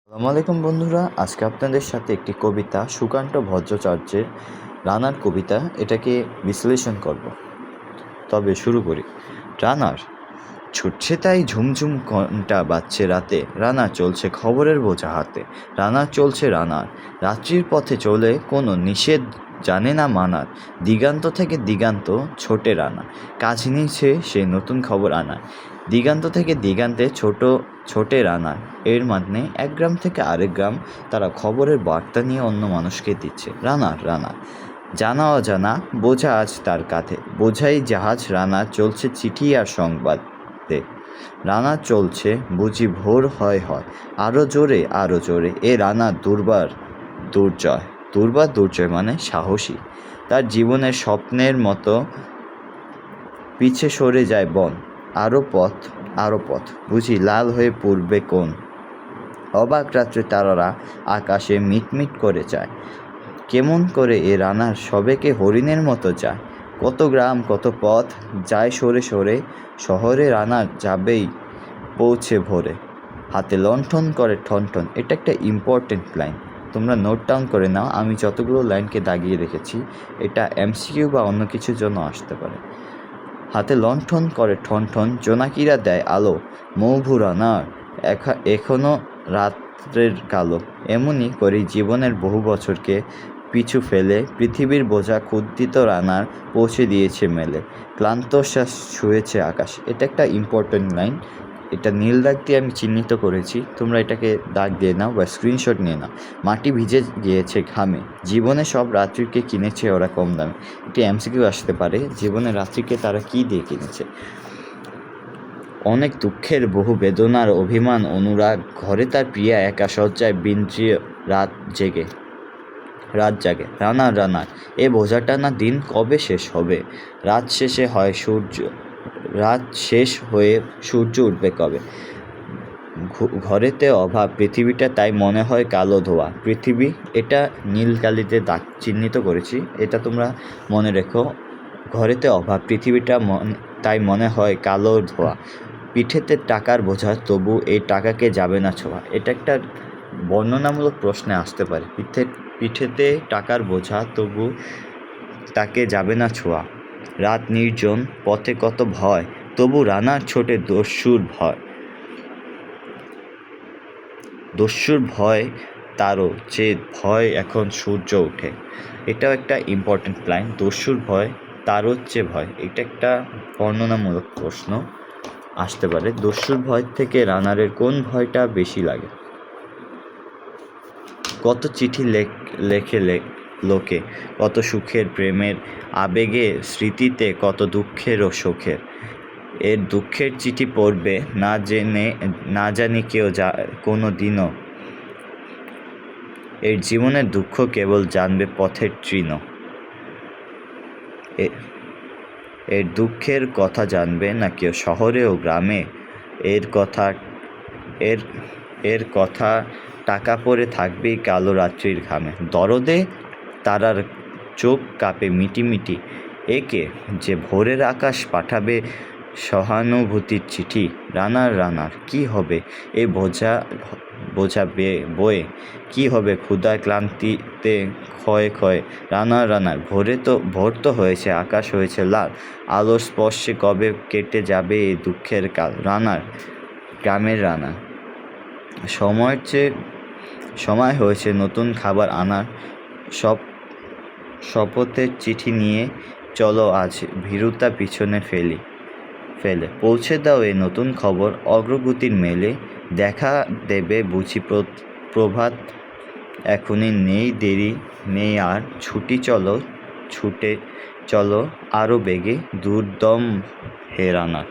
আসসালামু আলাইকুম বন্ধুরা, আজকে আপনাদের সাথে একটি কবিতা সুকান্ত ভট্টাচার্যের রানার কবিতা এটাকে বিশ্লেষণ করব। তবে শুরু করি। রানার ছুটছে তাই ঝুমঝুম ঘন্টা বাজছে রাতে, রানা চলছে খবরের বোঝা হাতে, রানা চলছে রানার রাত্রির পথে চলে কোনো নিষেধ জানে না মানার, দিগান্ত থেকে দিগান্ত ছোটে রানা, কাজ নিয়েছে সে নতুন খবর আনার, দিগান্ত থেকে দিগান্তে ছোটে রানা। এর মানে এক গ্রাম থেকে আরেক গ্রাম তারা খবরের বার্তা নিয়ে অন্য মানুষকে দিচ্ছে। রানা জানা অজানা বোঝা আজ তার কাঁধে, বোঝাই জাহাজ রানা, চলছে চিঠি আর সংবাদে, রানা চলছে বুঝি ভোর হয় আরো জোরে এ রানা দুর্বার মানে সাহসী, তার জীবনের স্বপ্নের মতো পিছে সরে যায় বন, আরো পথ বুঝি লাল হয়ে পড়বে কোন, অবাক রাত্রে তারারা আকাশে মিটমিট করে যায়, কেমন করে এ রানার সবেকে হরিণের মতো যায়, কত গ্রাম কত পথ যায় সরে শহরে রানা যাবেই পৌঁছে ভোরে, হাতে লণ্ঠন করে ঠনঠন। এটা একটা ইম্পর্টেন্ট লাইন, তোমরা নোট ডাউন করে নাও। আমি যতগুলো লাইনকে দাগিয়ে রেখেছি এটা এমসিকিউ বা অন্য কিছুর জন্য আসতে পারে। হাতে লণ্ঠন করে ঠনঠন, জোনাকিরা দেয় আলো, মৌভু রানার এখনো রাত্রের কালো, এমনই করেই জীবনের বহু বছরকে পিছু ফেলে পৃথিবীর বোঝা ক্ষুদ্রিত রানার পৌঁছে দিয়েছে মেলে, ক্লান্ত শ্বাস ছুঁয়েছে আকাশ। এটা একটা ইম্পর্টেন্ট লাইন, এটা নীল দাগ দিয়ে আমি চিহ্নিত করেছি, তোমরা এটাকে দাগ দিয়ে নাও বা স্ক্রিনশট নিয়ে নাও। মাটি ভিজে গিয়েছে ঘামে, জীবনে সব রাত্রিকে কিনেছে ওরা কম দামে। এটি এমসিকিউ আসতে পারে, জীবনের রাত্রিকে তারা কি দিয়ে কিনেছে। অনেক দুঃখের বহু বেদনার অভিমান অনুরাগ, ঘরে তার প্রিয়া একা শয্যায় বিন্দ্রিয় রাত জাগে। রানার এ বোঝাটা না দিন কবে শেষ হবে, রাত শেষ হয়ে সূর্য উঠবে কবে, ঘরেতে অভাব পৃথিবীটা তাই মনে হয় কালো ধোয়া। পৃথিবী, এটা নীল কালিতে দাগ চিহ্নিত করেছি, এটা তোমরা মনে রেখো। ঘরেতে অভাব পৃথিবীটা তাই মনে হয় কালো ধোয়া, পিঠেতে টাকার বোঝা তবু এই টাকাকে যাবে না ছোঁয়া। এটা একটা বর্ণনামূলক প্রশ্নে আসতে পারে। পিঠেতে টাকার বোঝা তবু তাকে যাবে না ছোঁয়া, রাত নির্জন পথে কত ভয়, তবু রানার ছোটে দস্যুর ভয় তারও চেয়ে ভয় এখন সূর্য ওঠে। এটাও একটা ইম্পর্টেন্ট লাইন, দস্যুর ভয় তারও চেয়ে ভয়। এটা একটা বর্ণনামূলক প্রশ্ন আসতে পারে। দস্যুর ভয় থেকে রানারের কোন ভয়টা বেশি লাগে? কত চিঠি লেখে লোকে, কত সুখের প্রেমের আবেগে স্মৃতিতে, কত দুঃখের ও শোকের, এর দুঃখের চিঠি পড়বে না জানি কেউ কোনো দিনও, এর জীবনের দুঃখ কেবল জানবে পথের তৃণ, এর দুঃখের কথা জানবে না কেউ শহরে ও গ্রামে, এর কথা টাকা পড়ে থাকবেই কালো রাত্রির ঘামে, দরদে তারার চোখ কাঁপে মিটিমিটি, একে যে ভোরের আকাশ পাঠাবে সহানুভূতির চিঠি, রানার কি হবে এ বোঝা বয়ে, কি হবে ক্ষুধা ক্লান্তিতে ক্ষয়ে, রানার ভোর তো হয়েছে, আকাশ হয়েছে লাল, আলোর স্পর্শে কবে কেটে যাবে এই দুঃখের কাল, গ্রামের রানা। সময় হয়েছে নতুন খাবার আনার, শপথের চিঠি নিয়ে চলো আজ ভীরুতা পিছনে ফেলে, পৌঁছে দাও এই নতুন খবর অগ্রগতির মেলে, দেখা দেবে বুঝি প্রভাত এখনই, নেই দেরি নেই আর, ছুটে চলো আরো বেগে দুর্দম হে রানা।